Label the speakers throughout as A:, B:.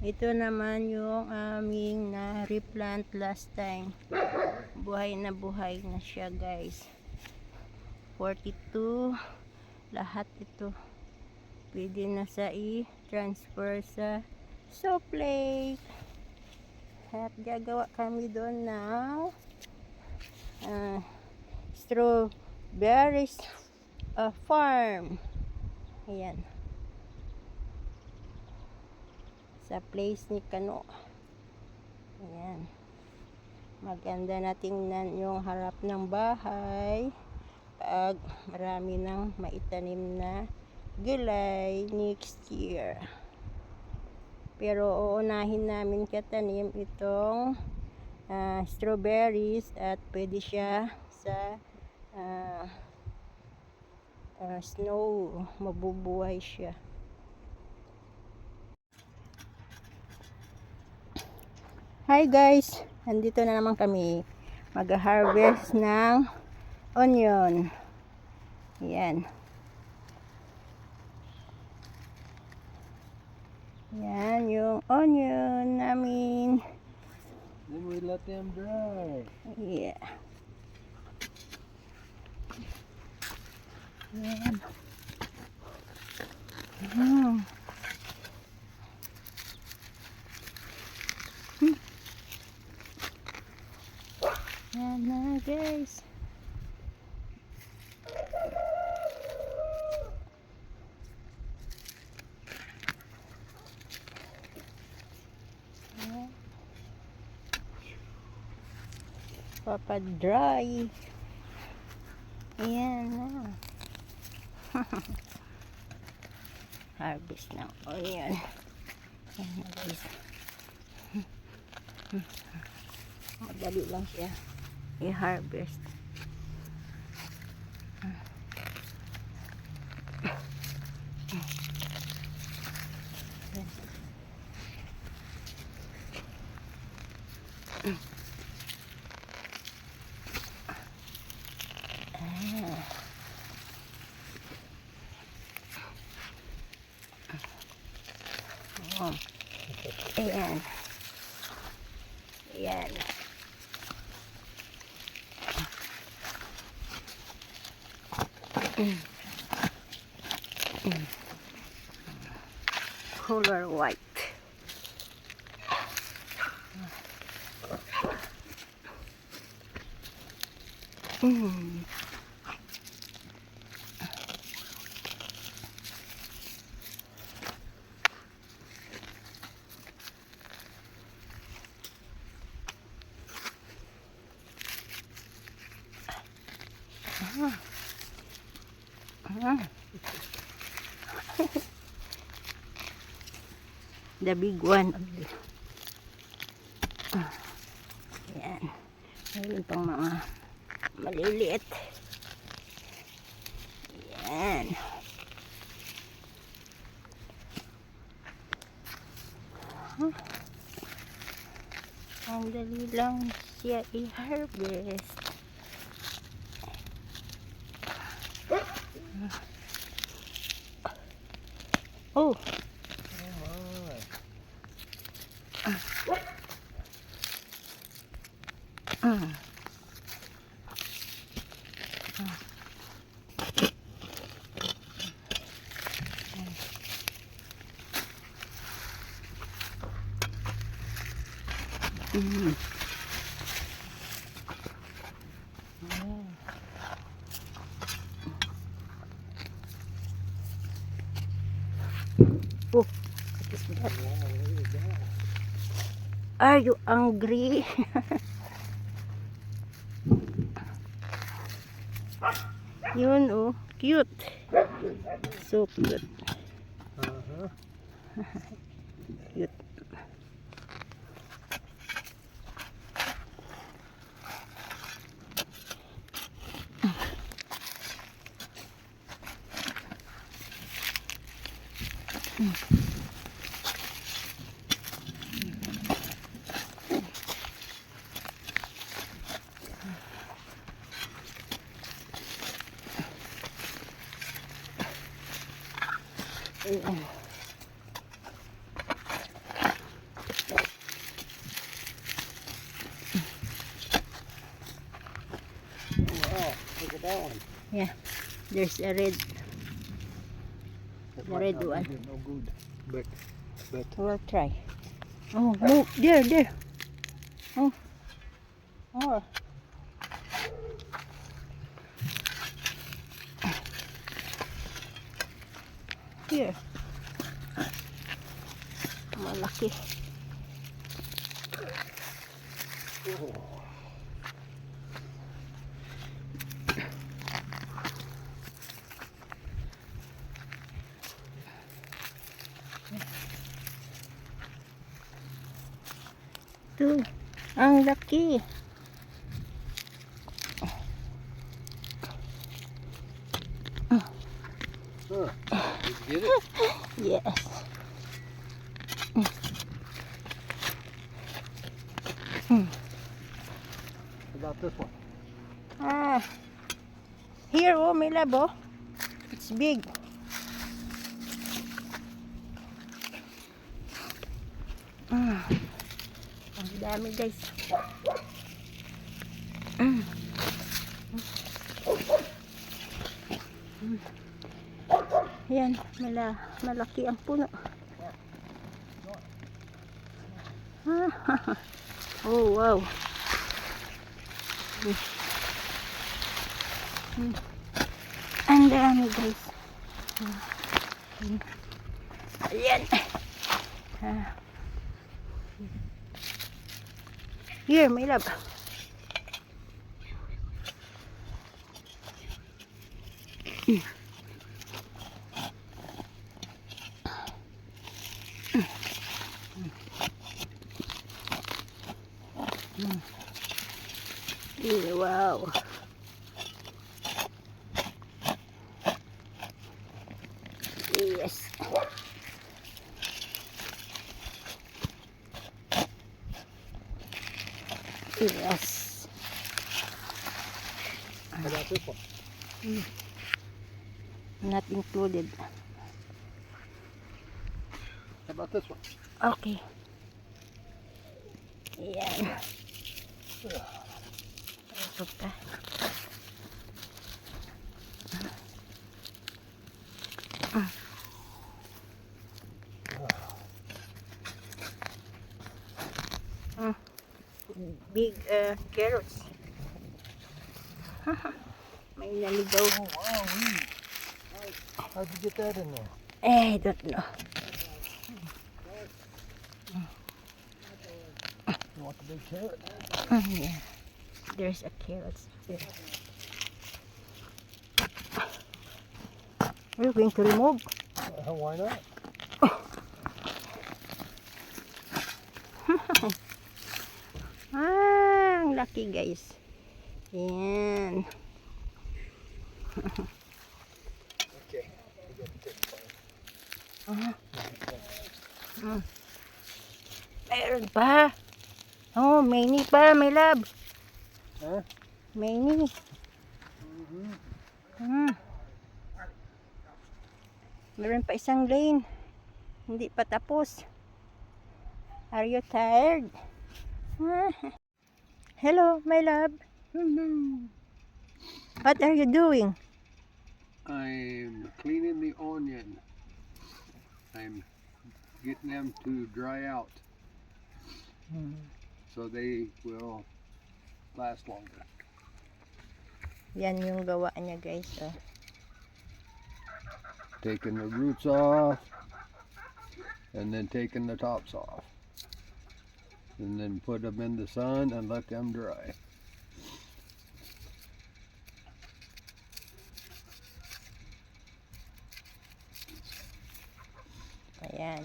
A: Ito naman yung aming na-replant last time. Buhay na siya, guys. 42. Lahat ito. Pwede na sa i-transfer sa soap lake. At gagawa kami doon ng strawberries farm. Ayan. Sa place ni Kano. Ayan. Maganda na tingnan yung harap ng bahay pag marami ng maitanim na gulay next year. Pero uunahin namin katanim itong strawberries at pwede siya sa snow, mabubuhay siya. Hi guys, nandito na naman kami mag-harvest ng onion. Yan. Yan yung onion namin.
B: Then we let them dry.
A: Yeah. Yan. Yan na guys. Papadry. Ayan na. Harvest ng onion. Ayan na guys. Madali lang siya i-harvest. Ayan. Ayan. Color white. The big one. Ayan. Mayroon pang mga maliliit. Ayan. Ang dali lang siya i-harvest. Oh. Oh, what is that? Are you hungry? Yun oh, cute. So cute. Cute. Yeah, there's a red.
B: That
A: The
B: might
A: red
B: not
A: one.
B: be no good. But
A: We'll try. Oh, move. There. Oh, more. Here. Malaki. Ito. Ang laki.
B: huh, did you get it?
A: Yes.
B: How about this one?
A: Ah. Here, oh, may lab, oh. It's big. Ang dami, guys. Yan, malaki ang puno. Oh, wow. Ang dami, guys. Ayan. Here, may lab. Wow. Yes. Yes.
B: How about this one?
A: Not included.
B: How about this one?
A: Okay. Ayan. Ito pa. Big carrots. May naligaw.
B: Oh wow, how'd you get that in there?
A: I don't know.
B: You want the big carrot?
A: Yeah. There's a carrot there. We're going to remove.
B: Why not?
A: Ang laki, guys. Yan.
B: Okay. We got to take it.
A: Meron pa. Oh, many pa, my love.
B: Huh?
A: Many. Meron pa isang lane. Hindi pa tapos. Are you tired? Hello, my love. What are you doing?
B: I'm cleaning the onion. I'm getting them to dry out so they will last longer.
A: Yan yung gawa niya, guys. Oh.
B: Taking the roots off and then taking the tops off. And then put them in the sun and let them dry.
A: Ayan.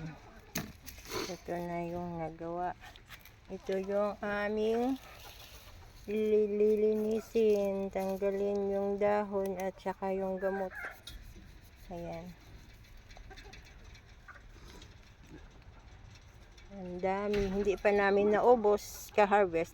A: Ito na yung nagawa. Ito yung aming lilinisin. Tanggalin yung dahon at saka yung gamot. Ayan. Ang dami. Hindi pa namin naubos ka-harvest.